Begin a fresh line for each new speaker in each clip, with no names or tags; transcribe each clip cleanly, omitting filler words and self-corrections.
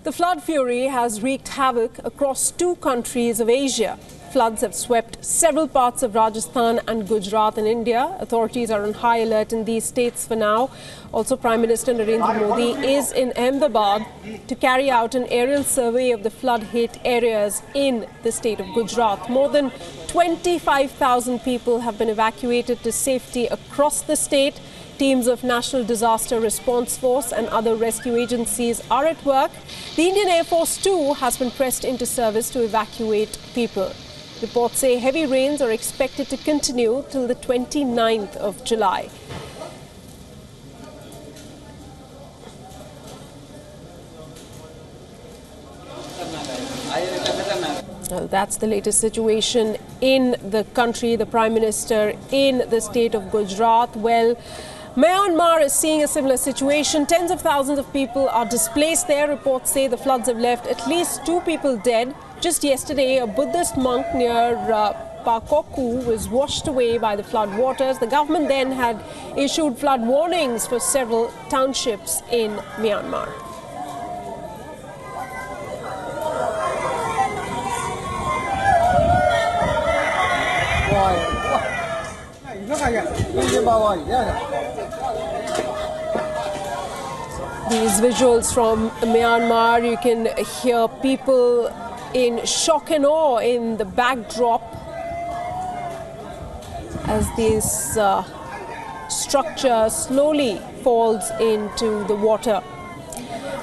The flood fury has wreaked havoc across two countries of Asia. Floods have swept several parts of Rajasthan and Gujarat in India. Authorities are on high alert in these states for now. Also, Prime Minister Narendra Modi is in Ahmedabad to carry out an aerial survey of the flood-hit areas in the state of Gujarat. More than 25,000 people have been evacuated to safety across the state. Teams of National Disaster Response Force and other rescue agencies are at work. The Indian Air Force too has been pressed into service to evacuate people. Reports say heavy rains are expected to continue till the 29th of July. Well, that's the latest situation in the country. The Prime Minister in the state of Gujarat. Well, Myanmar is seeing a similar situation. Tens of thousands of people are displaced there. Reports say the floods have left at least 2 people dead. Just yesterday, a Buddhist monk near Pakoku was washed away by the flood waters. The government then had issued flood warnings for several townships in Myanmar. These visuals from Myanmar, you can hear people in shock and awe in the backdrop as this structure slowly falls into the water.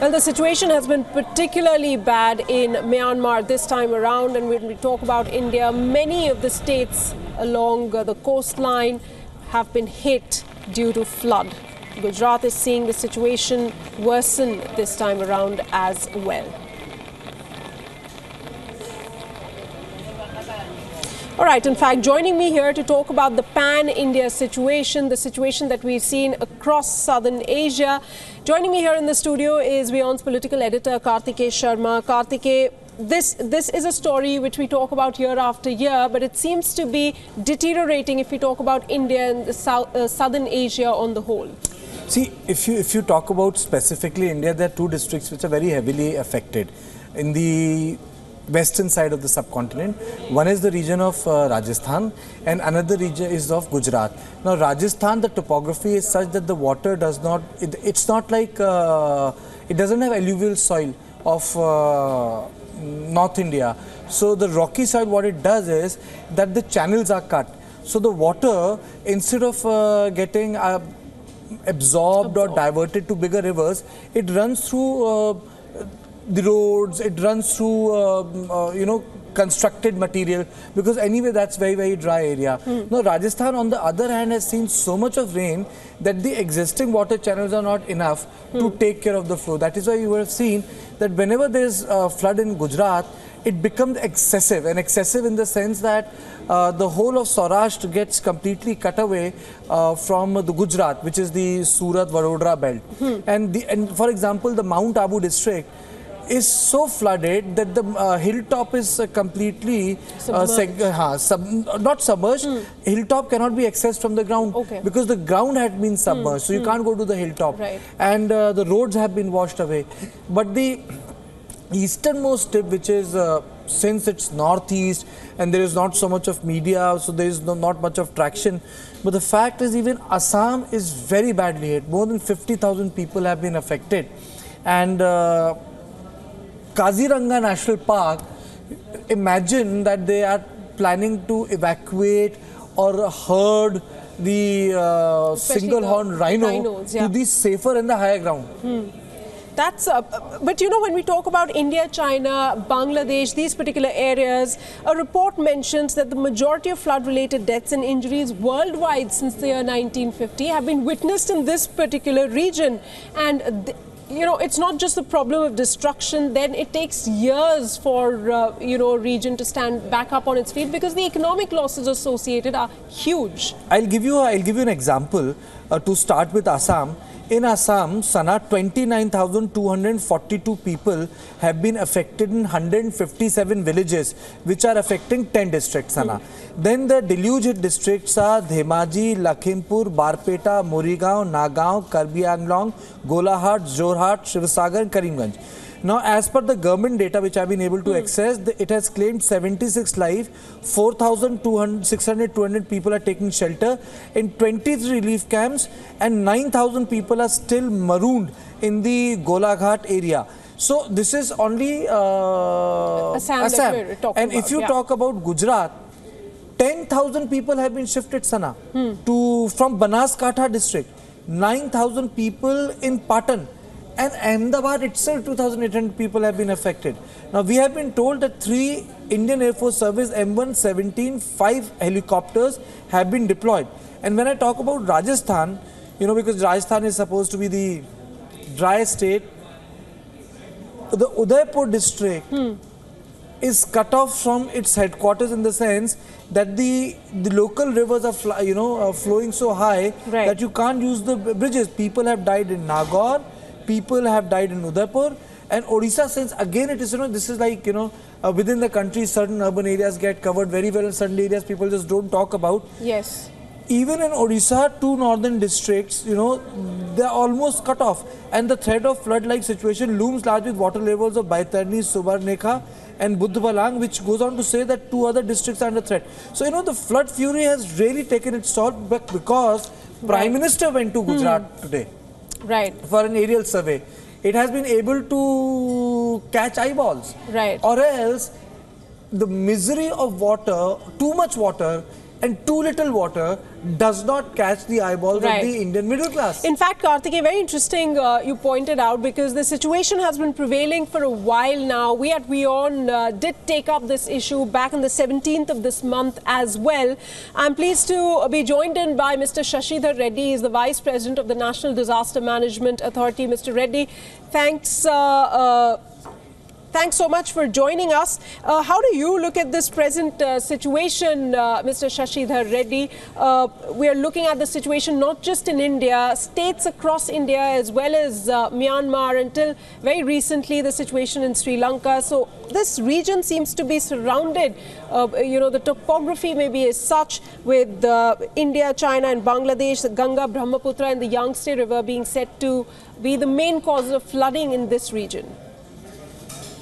Well, the situation has been particularly bad in Myanmar this time around, and when we talk about India, many of the states along the coastline have been hit due to flood. Gujarat is seeing the situation worsen this time around as well. All right, in fact, joining me here to talk about the pan-India situation, the situation that we've seen across southern Asia. Joining me here in the studio is WION's political editor, Kartikeya Sharma. Kartikeya, this is a story which we talk about year after year, but it seems to be deteriorating if we talk about India and the southern Asia on the whole.
See, if you talk about specifically India, there are 2 districts which are very heavily affected in the western side of the subcontinent. One is the region of Rajasthan and another region is of Gujarat. Now, Rajasthan, the topography is such that the water does not, it's not like, it doesn't have alluvial soil of North India. So the rocky soil, what it does is that the channels are cut. So the water, instead of getting absorbed or diverted to bigger rivers, it runs through the roads, it runs through constructed material, because anyway that's very dry area. Now Rajasthan on the other hand has seen so much of rain that the existing water channels are not enough to take care of the flow. That is why you have seen that whenever there is flood in Gujarat, it becomes excessive, and excessive in the sense that the whole of Saurashtra gets completely cut away from the Gujarat, which is the Surat-Vadodara belt. And for example, the Mount Abu district is so flooded that the hilltop is completely not submerged. Hilltop cannot be accessed from the ground because the ground had been submerged, so you can't go to the hilltop. And the roads have been washed away. But the easternmost tip, which is since it's northeast and there is not so much of media, so there is not much of traction, but the fact is even Assam is very badly hit. More than 50,000 people have been affected. And Kaziranga National Park, imagine that they are planning to evacuate or herd the single horn rhino to the safer and the higher ground.
That's, but you know, when we talk about India, China, Bangladesh, these particular areas, a report mentions that the majority of flood-related deaths and injuries worldwide since the year 1950 have been witnessed in this particular region. And you know, it's not just the problem of destruction, then it takes years for, a region to stand back up on its feet because the economic losses associated are huge.
I'll give you an example to start with Assam. In Assam, Sana, 29,242 people have been affected in 157 villages, which are affecting 10 districts, Sana. Then the deluge districts are Dhemaji, Lakhimpur, Barpeta, Morigaon, Nagaon, Karbi Anglong, Golaghat, Jorhat, Shivasagar and Karimganj. Now, as per the government data which I've been able to access, it has claimed 76 lives, 4,600 people are taking shelter in 23 relief camps, and 9,000 people are still marooned in the Golaghat area. So this is only
Assam.
And if you talk about Gujarat, 10,000 people have been shifted, Sana, from Banaskantha district, 9,000 people in Patan, and Ahmedabad itself 2,800 people have been affected. Now we have been told that 3 Indian Air Force Service M117 5 helicopters have been deployed. And when I talk about Rajasthan, you know, because Rajasthan is supposed to be the dry state, the Udaipur district is cut off from its headquarters in the sense that the local rivers are flowing so high that you can't use the bridges. People have died in Nagaur, people have died in Udaipur, and Odisha, since again it is, this is like, within the country certain urban areas get covered very well and certain areas people just don't talk about.
Yes.
Even in Odisha, 2 northern districts, they are almost cut off, and the threat of flood-like situation looms large with water levels of Baitarni, Subarnekha and Budhbalang, which goes on to say that 2 other districts are under threat. So, the flood fury has really taken its toll because Prime Minister went to Gujarat today for an aerial survey. It has been able to catch eyeballs. Or else, the misery of water, too much water, and too little water does not catch the eyeballs of the Indian middle class.
In fact, Karthikeya, very interesting you pointed out, because the situation has been prevailing for a while now. We at WION did take up this issue back on the 17th of this month as well. I'm pleased to be joined in by Mr. Shashidhar Reddy. He is the Vice President of the National Disaster Management Authority. Mr. Reddy, thanks so much for joining us. How do you look at this present situation, Mr. Shashidhar Reddy? We are looking at the situation not just in India, states across India as well as Myanmar, until very recently the situation in Sri Lanka. So this region seems to be surrounded, the topography maybe is such, with India, China and Bangladesh, the Ganga, Brahmaputra and the Yangtze River being said to be the main cause of flooding in this region.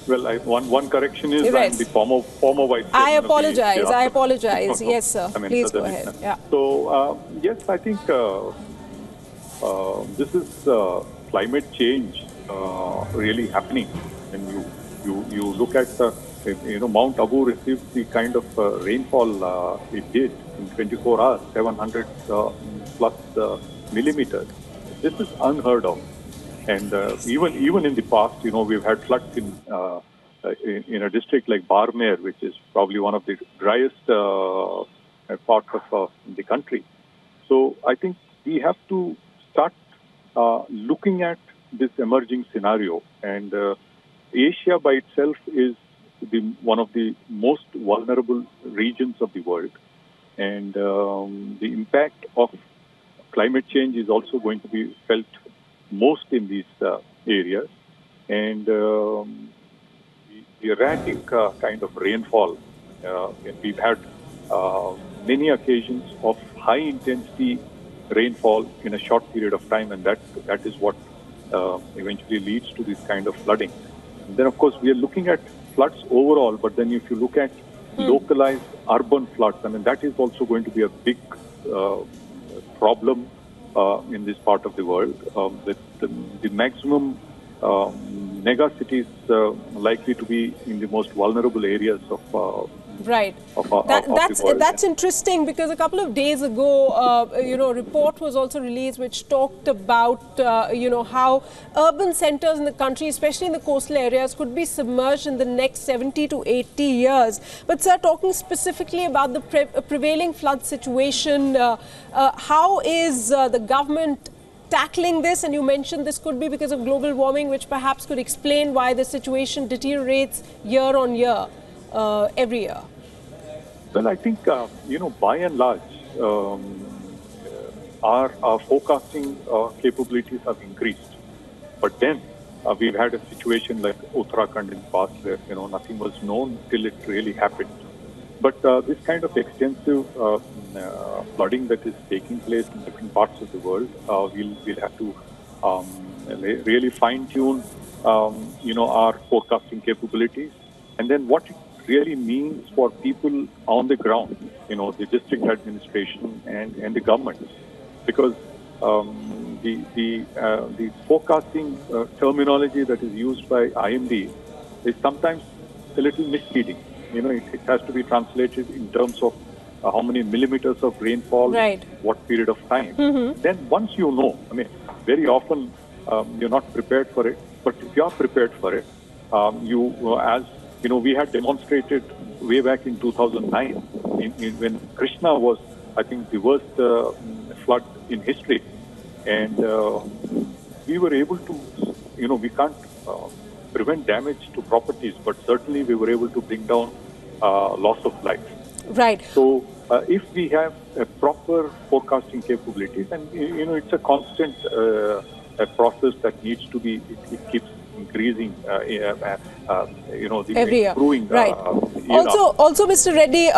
Well, one correction is I'm the former vice president.
I apologize. Yes, sir. Please go ahead. Yeah.
So, yes, I think this is climate change really happening. And you look at Mount Abu received the kind of rainfall it did in 24 hours, 700 plus millimeters. This is unheard of. And even in the past, we've had floods in a district like Barmer, which is probably one of the driest parts of the country. So I think we have to start looking at this emerging scenario. And Asia by itself is one of the most vulnerable regions of the world. And the impact of climate change is also going to be felt most in these areas, and the erratic kind of rainfall. We've had many occasions of high intensity rainfall in a short period of time, and that is what eventually leads to this kind of flooding. And then, of course, we are looking at floods overall, but then if you look at localized urban floods, I mean, that is also going to be a big problem in this part of the world. The maximum mega cities likely to be in the most vulnerable areas of
That's interesting, because a couple of days ago, a report was also released which talked about, how urban centers in the country, especially in the coastal areas, could be submerged in the next 70 to 80 years. But, sir, talking specifically about the prevailing flood situation, how is the government tackling this? And you mentioned this could be because of global warming, which perhaps could explain why the situation deteriorates year on year. Every year?
Well, I think, by and large, our forecasting capabilities have increased. But then we've had a situation like Uttarakhand in the past where, nothing was known till it really happened. But this kind of extensive flooding that is taking place in different parts of the world, we'll have to really fine-tune our forecasting capabilities, and then what it really means for people on the ground, the district administration and the government, because the forecasting terminology that is used by IMD is sometimes a little misleading. It has to be translated in terms of how many millimeters of rainfall,
right,
what period of time. Then once very often you're not prepared for it, but if you are prepared for it, we had demonstrated way back in 2009 when Krishna was, I think, the worst flood in history. And we were able to, we can't prevent damage to properties, but certainly we were able to bring down loss of life.
Right.
So if we have a proper forecasting capabilities, and it's a constant process that needs to be, it keeps increasing,
every year.
Improving.
Right. Also, Mr. Reddy,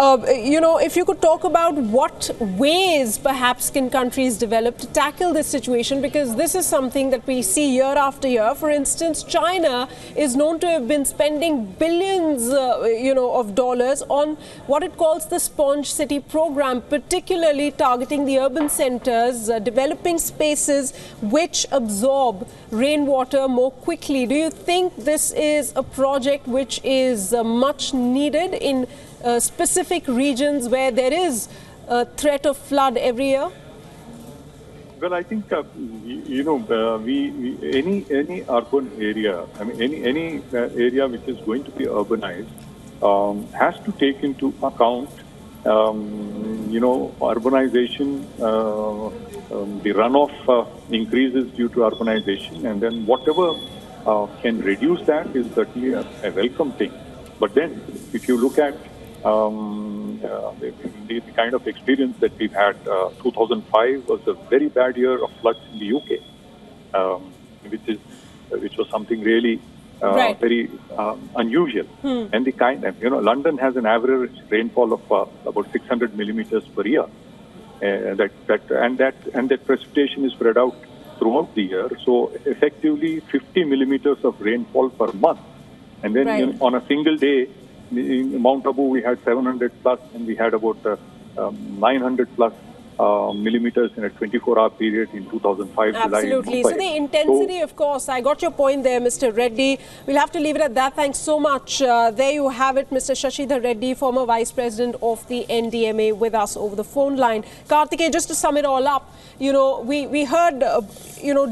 if you could talk about what ways perhaps can countries develop to tackle this situation, because this is something that we see year after year. For instance, China is known to have been spending billions, of dollars on what it calls the Sponge City program, particularly targeting the urban centers, developing spaces which absorb rainwater more quickly. Do you think this is a project which is much needed in specific regions where there is a threat of flood every year?
Well, I think any urban area, any area which is going to be urbanized has to take into account urbanization, the runoff increases due to urbanization, and then whatever can reduce that is certainly a welcome thing. But then, if you look at the kind of experience that we've had, 2005 was a very bad year of floods in the UK, which was something really
right,
very unusual. And the kind of, London has an average rainfall of about 600 millimeters per year. That precipitation is spread out throughout the year. So effectively 50 millimeters of rainfall per month. And then
right,
on a single day, in Mount Abu we had 700 plus, and we had about 900 plus millimeters in a 24-hour period in 2005.
Absolutely.
July.
So the intensity, of course, I got your point there, Mr. Reddy. We'll have to leave it at that. Thanks so much. There you have it, Mr. Shashidhar Reddy, former Vice President of the NDMA, with us over the phone line. Karthikeyan, just to sum it all up, we heard,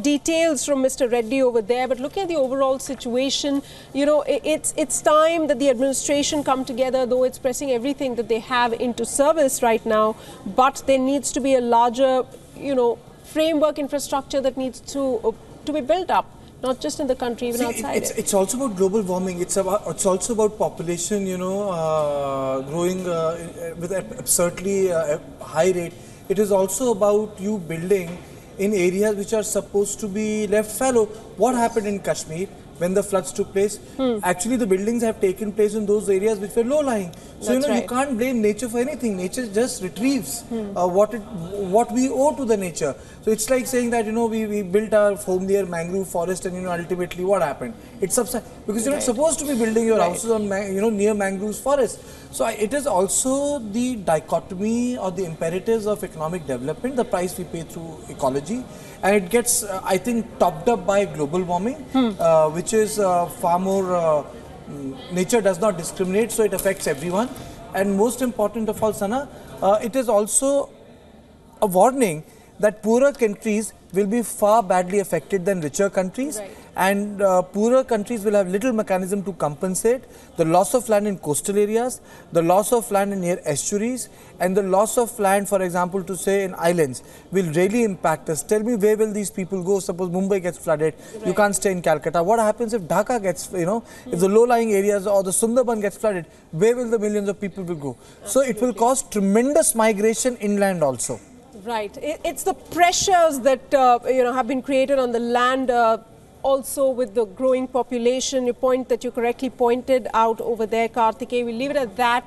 details from Mr. Reddy over there, but looking at the overall situation, it's time that the administration come together, though it's pressing everything that they have into service right now, but there needs to be a larger, framework infrastructure that needs to be built up, not just in the country, even outside it.
It's also about global warming. It's also about population, growing with an absurdly high rate. It is also about you building in areas which are supposed to be left fallow. What happened in Kashmir when the floods took place? Actually, the buildings have taken place in those areas which were low-lying. So,
right,
you can't blame nature for anything. Nature just retrieves what we owe to the nature. So it's like saying that, we built our home near mangrove forest, and, ultimately what happened? It's subsided because you're not supposed to be building your houses on, near mangrove forest. So it is also the dichotomy or the imperatives of economic development, the price we pay through ecology. And it gets, I think, topped up by global warming, which is far more, nature does not discriminate, so it affects everyone. And most important of all, Sana, it is also a warning that poorer countries will be far badly affected than richer countries.
Right.
And poorer countries will have little mechanism to compensate the loss of land in coastal areas, the loss of land in near estuaries, and the loss of land, for example, to say in islands, will really impact us. Tell me, where will these people go? Suppose Mumbai gets flooded, right, you can't stay in Calcutta. What happens if Dhaka gets, if the low-lying areas or the Sundarban gets flooded, where will the millions of people will go? Absolutely. So it will cause tremendous migration inland also.
Right. It's the pressures that, have been created on the land, also with the growing population. Your point that you correctly pointed out over there, Karthikeyan. We'll leave it at that.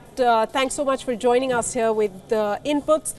Thanks so much for joining us here with inputs.